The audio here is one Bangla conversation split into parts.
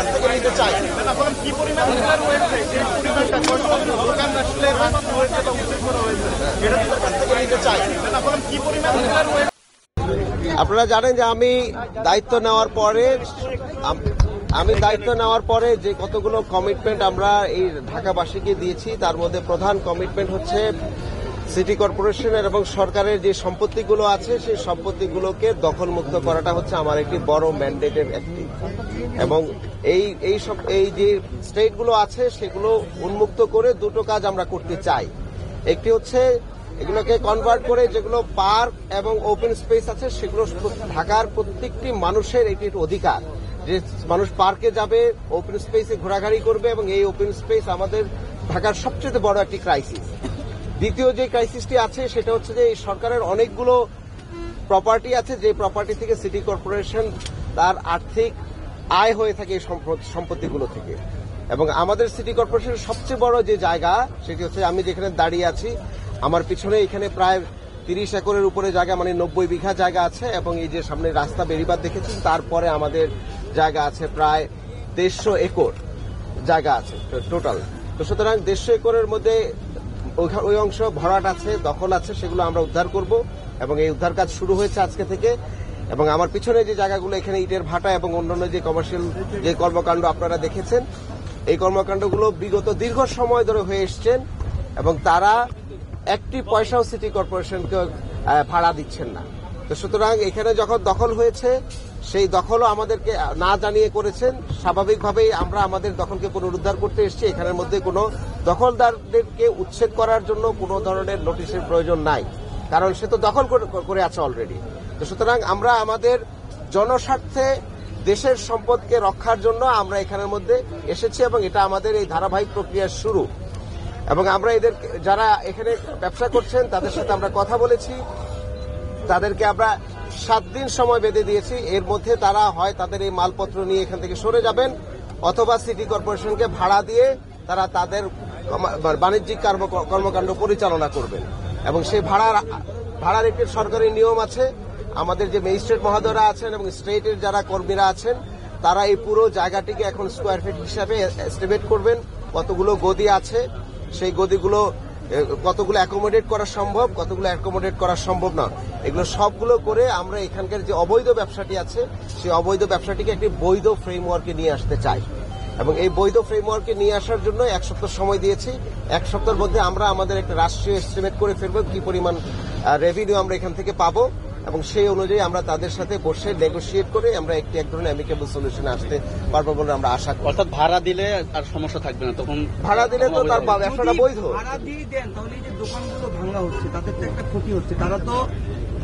কাছ থেকে নিতে চাই। কি পরিমাণ নিতে চাই। কি পরিমাণ আপনারা জানেন যে আমি দায়িত্ব নেওয়ার পরে যে কতগুলো কমিটমেন্ট আমরা এই ঢাকাবাসীকে দিয়েছি, তার মধ্যে প্রধান কমিটমেন্ট হচ্ছে সিটি কর্পোরেশনের এবং সরকারের যে সম্পত্তিগুলো আছে সেই সম্পত্তিগুলোকে দখলমুক্ত করাটা হচ্ছে আমার একটি বড় ম্যান্ডেটের একটি, এবং এই যে স্টেটগুলো আছে সেগুলো উন্মুক্ত করে দুটো কাজ আমরা করতে চাই। একটি হচ্ছে এগুলোকে কনভার্ট করে যেগুলো পার্ক এবং ওপেন স্পেস আছে সেগুলো ঢাকার প্রত্যেকটি মানুষের একটি অধিকার, যে মানুষ পার্কে যাবে, ওপেন স্পেসে ঘোরাঘুরি করবে, এবং এই ওপেন স্পেস আমাদের ঢাকার সবচেয়ে বড় একটি ক্রাইসিস। দ্বিতীয় যে ক্রাইসিসটি আছে সেটা হচ্ছে যে এই সরকারের অনেকগুলো প্রপার্টি আছে, যে প্রপার্টি থেকে সিটি কর্পোরেশন তার আর্থিক আয় হয়ে থাকে এই সম্পত্তিগুলো থেকে। এবং আমাদের সিটি কর্পোরেশনের সবচেয়ে বড় যে জায়গা সেটি হচ্ছে আমি যেখানে দাঁড়িয়ে আছি, আমার পিছনে এখানে প্রায় 30 একরের উপরে জায়গা, মানে 90 বিঘা জায়গা আছে, এবং এই যে সামনে রাস্তা বেরিবাদ দেখেছেন তারপরে আমাদের জায়গা আছে প্রায় 150 একর জায়গা আছে টোটাল। তো সুতরাং 150 একরের মধ্যে ওই অংশ ভরাট আছে, দখল আছে, সেগুলো আমরা উদ্ধার করব, এবং এই উদ্ধার কাজ শুরু হয়েছে আজকে থেকে। এবং আমার পিছনে যে জায়গাগুলো, এখানে ইটের ভাটা এবং অন্যান্য যে কমার্শিয়াল যে কর্মকাণ্ড আপনারা দেখেছেন, এই কর্মকাণ্ডগুলো বিগত দীর্ঘ সময় ধরে হয়ে এসছেন, এবং তারা একটি পয়সাও সিটি কর্পোরেশনকে ভাড়া দিচ্ছেন না। তো সুতরাং এখানে যখন দখল হয়েছে সেই দখলও আমাদেরকে না জানিয়ে করেছেন। স্বাভাবিকভাবেই আমরা আমাদের দখলকে পুনরুদ্ধার করতে এসেছি। এখানের মধ্যে কোনো দখলদারদেরকে উচ্ছেদ করার জন্য কোনো ধরনের নোটিশের প্রয়োজন নাই, কারণ সে তো দখল করে আছে অলরেডি। তো সুতরাং আমরা আমাদের জনস্বার্থে দেশের সম্পদকে রক্ষার জন্য আমরা এখানের মধ্যে এসেছি, এবং এটা আমাদের এই ধারাবাহিক প্রক্রিয়ার শুরু। এবং আমরা এদের যারা এখানে ব্যবসা করছেন তাদের সাথে আমরা কথা বলেছি, তাদেরকে আমরা 7 দিন সময় বেঁধে দিয়েছি। এর মধ্যে তারা হয় তাদের এই মালপত্র নিয়ে এখান থেকে সরে যাবেন, অথবা সিটি কর্পোরেশনকে ভাড়া দিয়ে তারা তাদের বাণিজ্যিক কর্মকাণ্ড পরিচালনা করবেন। এবং সেই ভাড়ার একটি সরকারি নিয়ম আছে। আমাদের যে ম্যাজিস্ট্রেট মহোদয়রা আছেন এবং স্টেটের যারা কর্মীরা আছেন, তারা এই পুরো জায়গাটিকে এখন স্কোয়ার ফিট হিসাবে এস্টিমেট করবেন, কতগুলো গদি আছে, সেই গদিগুলো কতগুলো অ্যাকোমোডেট করা সম্ভব, কতগুলো অ্যাকোমোডেট করা সম্ভব না, এগুলো সবগুলো করে আমরা এখানকার যে অবৈধ ব্যবসাটি আছে সেই অবৈধ ব্যবসাটিকে একটি বৈধ ফ্রেমওয়ার্কে নিয়ে আসতে চাই। এবং এই বৈধ ফ্রেমওয়ার্কে নিয়ে আসার জন্য 1 সপ্তাহ সময় দিয়েছি। 1 সপ্তাহের মধ্যে আমরা আমাদের একটা রাষ্ট্রীয় এস্টিমেট করে ফেলব কি পরিমাণ রেভিনিউ আমরা এখান থেকে পাবো, এবং সেই অনুযায়ী আমরা তাদের সাথে বসে নেগোসিয়েট করে আমরা এক ধরনের অ্যামিকেবল সলিউশনে আসতে পারবো বলে আমরা আশা করি। অর্থাৎ ভাড়া দিলে আর সমস্যা থাকবে না, তখন ভাড়া দিলে তো তার ব্যবসাটা বৈধ। ভাড়া দিয়ে দেন তাহলে এই যে দোকানগুলো ভাঙা হচ্ছে তাদের তো একটা ক্ষতি হচ্ছে। তারা তো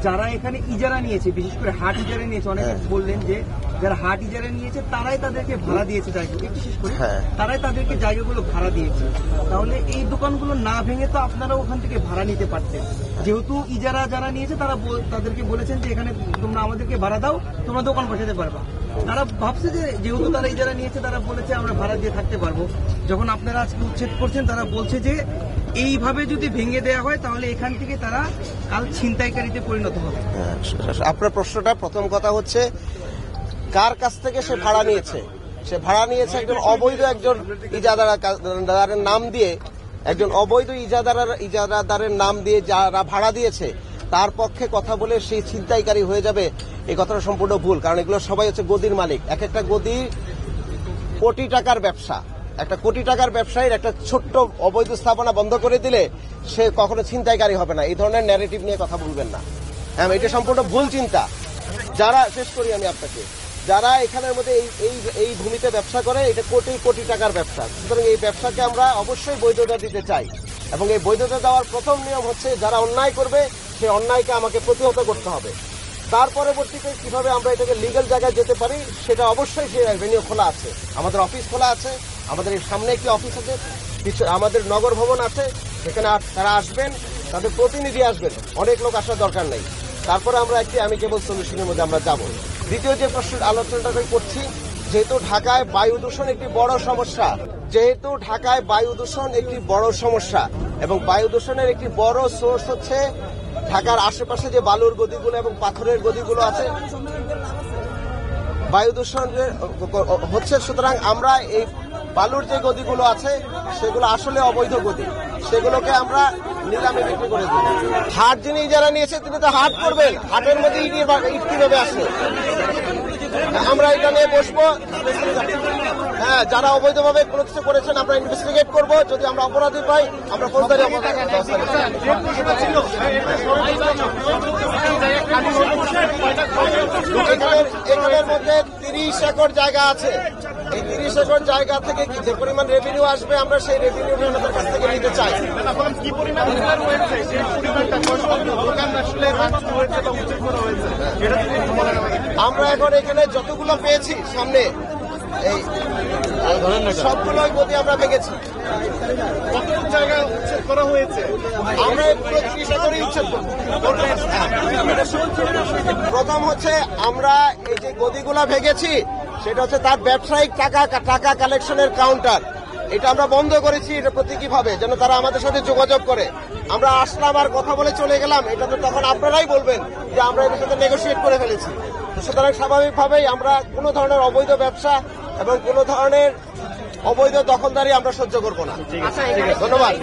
যারা এখানে ইজারা নিয়েছে, বিশেষ করে হাট ইজারা নিয়েছে, অনেকে বললেন যে যারা হাট ইজারা নিয়েছে তারাই তাদেরকে ভাড়া দিয়েছে জায়গাগুলো, বিশেষ করে তারাই তাদেরকে জায়গাগুলো ভাড়া দিয়েছে। তাহলে এই দোকানগুলো না ভেঙে তো আপনারা ওখান থেকে ভাড়া নিতে পারতেন। যেহেতু ইজারা যারা নিয়েছে তারা তাদেরকে বলেছেন যে এখানে তোমরা আমাদেরকে ভাড়া দাও, তোমরা দোকান বসাতে পারবা। তারা ভাবছে যে যেহেতু তারা ইজারা নিয়েছে, তারা বলেছে আমরা ভাড়া দিয়ে থাকতে পারবো। যখন আপনারা আজকে উচ্ছেদ করছেন, তারা বলছে যে এইভাবে যদি ভেঙে দেওয়া হয় তাহলে এখান থেকে তারা কাল ছিনতাইকারীতে পরিণত হবে। আপনার প্রশ্নটা, প্রথম কথা হচ্ছে কার কাছ থেকে সে ভাড়া নিয়েছে? সে ভাড়া নিয়েছে একজন অবৈধ একজন ইজারাদারের নাম দিয়ে, একজন অবৈধ ইজারাদারের নাম দিয়ে যারা ভাড়া দিয়েছে তার পক্ষে কথা বলে সেই ছিনতাইকারী হয়ে যাবে, এই কথাটা সম্পূর্ণ ভুল। কারণ এগুলো সবাই হচ্ছে গদির মালিক। এক একটা গদি কোটি টাকার ব্যবসা। একটা কোটি টাকার ব্যবসায়ীর একটা ছোট্ট অবৈধ স্থাপনা বন্ধ করে দিলে সে কখনো ছিনতাইকারী হবে না। এই ধরনের ন্যারেটিভ নিয়ে কথা বলবেন না। হ্যাঁ, এটা সম্পূর্ণ ভুল চিন্তা। যারা, শেষ করি আমি আপনাকে, যারা এখানের মধ্যে এই ভূমিতে ব্যবসা করে, এটা কোটি কোটি টাকার ব্যবসা। সুতরাং এই ব্যবসাকে আমরা অবশ্যই বৈধতা দিতে চাই, এবং এই বৈধতা দেওয়ার প্রথম নিয়ম হচ্ছে যারা অন্যায় করবে সেই অন্যায়কে আমাকে প্রতিহত করতে হবে। তার পরবর্তীতে কিভাবে আমরা এটাকে লিগ্যাল জায়গায় যেতে পারি সেটা অবশ্যই সেই ভেন্যু খোলা আছে। আমাদের অফিস খোলা আছে, আমাদের এই সামনে একটি অফিস আছে, আমাদের নগর ভবন আছে, সেখানে তারা আসবেন, তাদের প্রতিনিধি আসবেন, অনেক লোক আসার দরকার নেই। তারপরে আমরা একটি অ্যামিকেবল সলিউশনের মধ্যে আমরা যাব। দ্বিতীয় যে প্রশ্নের আলোচনাটা করছি, যেহেতু ঢাকায় বায়ু দূষণ একটি বড় সমস্যা, এবং বায়ু দূষণের একটি বড় সোর্স হচ্ছে ঢাকার আশেপাশে যে বালুর গদিগুলো এবং পাথরের গদিগুলো আছে, বায়ু দূষণ হচ্ছে। সুতরাং আমরা এই বালুর যে গদিগুলো আছে সেগুলো আসলে অবৈধ গদি, সেগুলোকে আমরা নিলামে বিক্রি করে দিই। হাট যিনি যারা নিয়েছে তিনি তো হাট করবেন, হাটের মধ্যে ইট কিভাবে আসে? আমরা এটা নিয়ে বসবো। হ্যাঁ, যারা অবৈধভাবে কোনো কিছু করেছেন আমরা ইনভেস্টিগেট করব। যদি আমরা অপরাধী পাই আমরা ফৌজদারি এখানের মধ্যে 30 একর জায়গা আছে। এই 30 একর জায়গা থেকে যে পরিমাণ রেভিনিউ আসবে আমরা সেই রেভিনিউ ওনাদের কাছ থেকে নিতে চাই। কি পরিমাণ রয়েছে সেই পরিমাণটা দোকান আসলে হয়েছে বা উচিত করা হয়েছে এটা আমরা এখন এখানে যতগুলো পেয়েছি সামনে এই সবগুলোই গদি আমরা ভেঙেছি। কতটুকু জায়গা উচ্ছেদ করা হয়েছে? আমরা পুরো 30 একরই উচ্ছেদ করব। প্রথম হচ্ছে আমরা এই যে গদিগুলা ভেঙেছি সেটা হচ্ছে তার ব্যবসায়িক টাকা কালেকশনের কাউন্টার, এটা আমরা বন্ধ করেছি। এটা প্রতীকীভাবে যেন তারা আমাদের সাথে যোগাযোগ করে। আমরা আসলাম আর কথা বলে চলে গেলাম, এটা তো তখন আপনারাই বলবেন যে আমরা এদের সাথে নেগোশিয়েট করে ফেলেছি। সুতরাং স্বাভাবিকভাবেই আমরা কোনো ধরনের অবৈধ ব্যবসা এবং কোনো ধরনের অবৈধ দখলদারি আমরা সহ্য করব না। ধন্যবাদ।